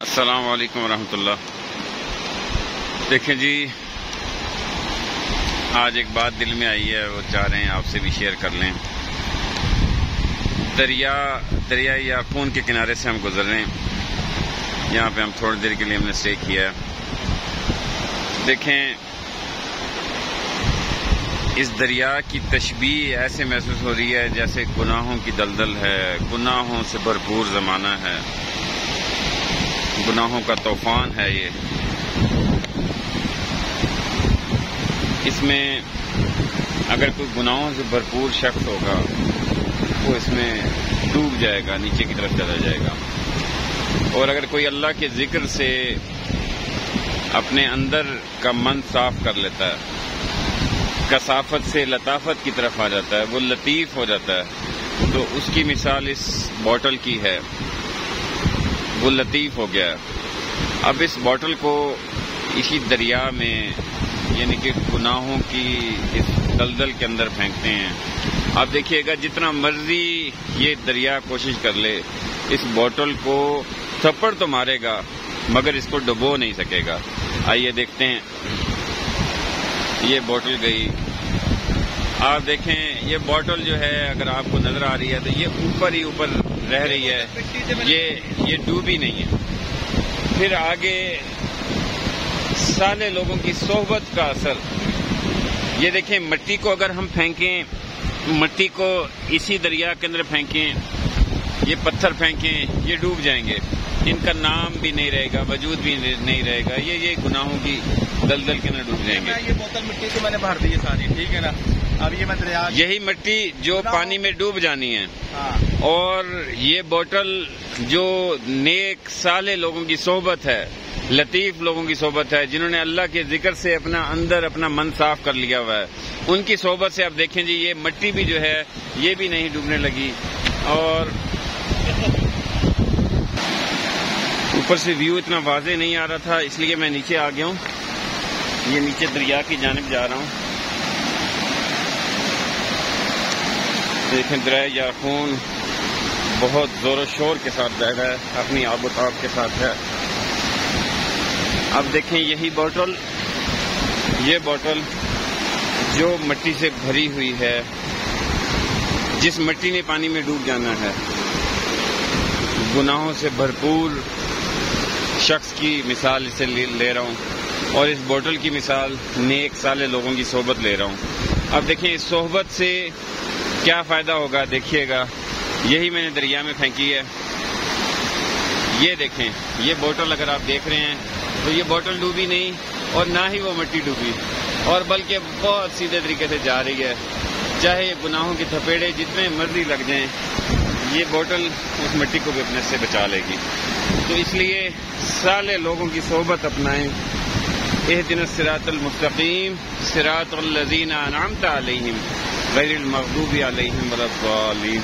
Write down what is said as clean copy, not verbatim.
السلام علیکم ورحمۃ اللہ۔ دیکھیں جی، آج ایک بات دل میں آئی ہے، وہ چاہ رہے ہیں آپ سے بھی شیئر کر لیں۔ دریا یارقون کے کنارے سے ہم گزر رہے ہیں، یہاں پہ ہم تھوڑی دیر کے لیے ہم نے اسٹے کیا ہے۔ دیکھیں، اس دریا کی تشبیہ ایسے محسوس ہو رہی ہے جیسے گناہوں کی دلدل ہے، گناہوں سے بھرپور زمانہ ہے، گناہوں کا طوفان ہے یہ۔ اس میں اگر کوئی گناہوں سے بھرپور شخص ہوگا وہ اس میں ڈوب جائے گا، نیچے کی طرف چلا جائے گا، اور اگر کوئی اللہ کے ذکر سے اپنے اندر کا من صاف کر لیتا ہے، کثافت سے لطافت کی طرف آ جاتا ہے، وہ لطیف ہو جاتا ہے، تو اس کی مثال اس بوٹل کی ہے، وہ لطیف ہو گیا۔ اب اس بوٹل کو اسی دریا میں، یعنی کہ گناہوں کی اس دلدل کے اندر پھینکتے ہیں۔ آپ دیکھیے گا، جتنا مرضی یہ دریا کوشش کر لے، اس بوٹل کو تھپڑ تو مارے گا مگر اس کو ڈبو نہیں سکے گا۔ آئیے دیکھتے ہیں، یہ بوٹل گئی۔ آپ دیکھیں، یہ بوٹل جو ہے اگر آپ کو نظر آ رہی ہے تو یہ اوپر ہی اوپر رہ رہی ہے، یہ ڈوبی نہیں ہے۔ پھر آگے سالے لوگوں کی صحبت کا اثر، یہ دیکھیں، مٹی کو اگر ہم پھینکیں، مٹی کو اسی دریا کے اندر پھینکیں، یہ پتھر پھینکیں، یہ ڈوب جائیں گے، ان کا نام بھی نہیں رہے گا، وجود بھی نہیں رہے گا، یہ گناہوں کی دلدل کے اندر ڈوب جائیں گے۔ یہ بوتل مٹی سے میں نے بھر دی ہے ساری، ٹھیک ہے نا؟ اب یہ میں دریا، یہی مٹی جو پانی میں ڈوب جانی ہے، اور یہ بوٹل جو نیک صالح لوگوں کی صحبت ہے، لطیف لوگوں کی صحبت ہے، جنہوں نے اللہ کے ذکر سے اپنا اندر اپنا من صاف کر لیا ہوا ہے، ان کی صحبت سے آپ دیکھیں جی، یہ مٹی بھی جو ہے یہ بھی نہیں ڈوبنے لگی۔ اور اوپر سے ویو اتنا واضح نہیں آ رہا تھا، اس لیے میں نیچے آ گیا ہوں، یہ نیچے دریا کی جانب جا رہا ہوں۔ دیکھیں، دریا یارقون بہت زور و شور کے ساتھ بہہ رہا ہے، اپنی آب و تاب کے ساتھ ہے۔ اب دیکھیں، یہی بوٹل، یہ بوٹل جو مٹی سے بھری ہوئی ہے، جس مٹی نے پانی میں ڈوب جانا ہے، گناہوں سے بھرپور شخص کی مثال اسے لے رہا ہوں، اور اس بوٹل کی مثال نیک صالح لوگوں کی صحبت لے رہا ہوں۔ اب دیکھیں، اس صحبت سے کیا فائدہ ہوگا، دیکھیے گا، یہی میں نے دریا میں پھینکی ہے۔ یہ دیکھیں، یہ بوٹل اگر آپ دیکھ رہے ہیں تو یہ بوٹل ڈوبی نہیں، اور نہ ہی وہ مٹی ڈوبی، اور بلکہ بہت سیدھے طریقے سے جا رہی ہے، چاہے یہ گناہوں کی تھپیڑے جتنے مرضی لگ جائیں، یہ بوٹل اس مٹی کو بھی اپنے سے بچا لے گی۔ تو اس لیے صالح لوگوں کی صحبت اپنائیں۔ اہدنا الصراط المستقیم صراط الذین انعمت علیہم غیر المغضوب علیہم ولا الضالین۔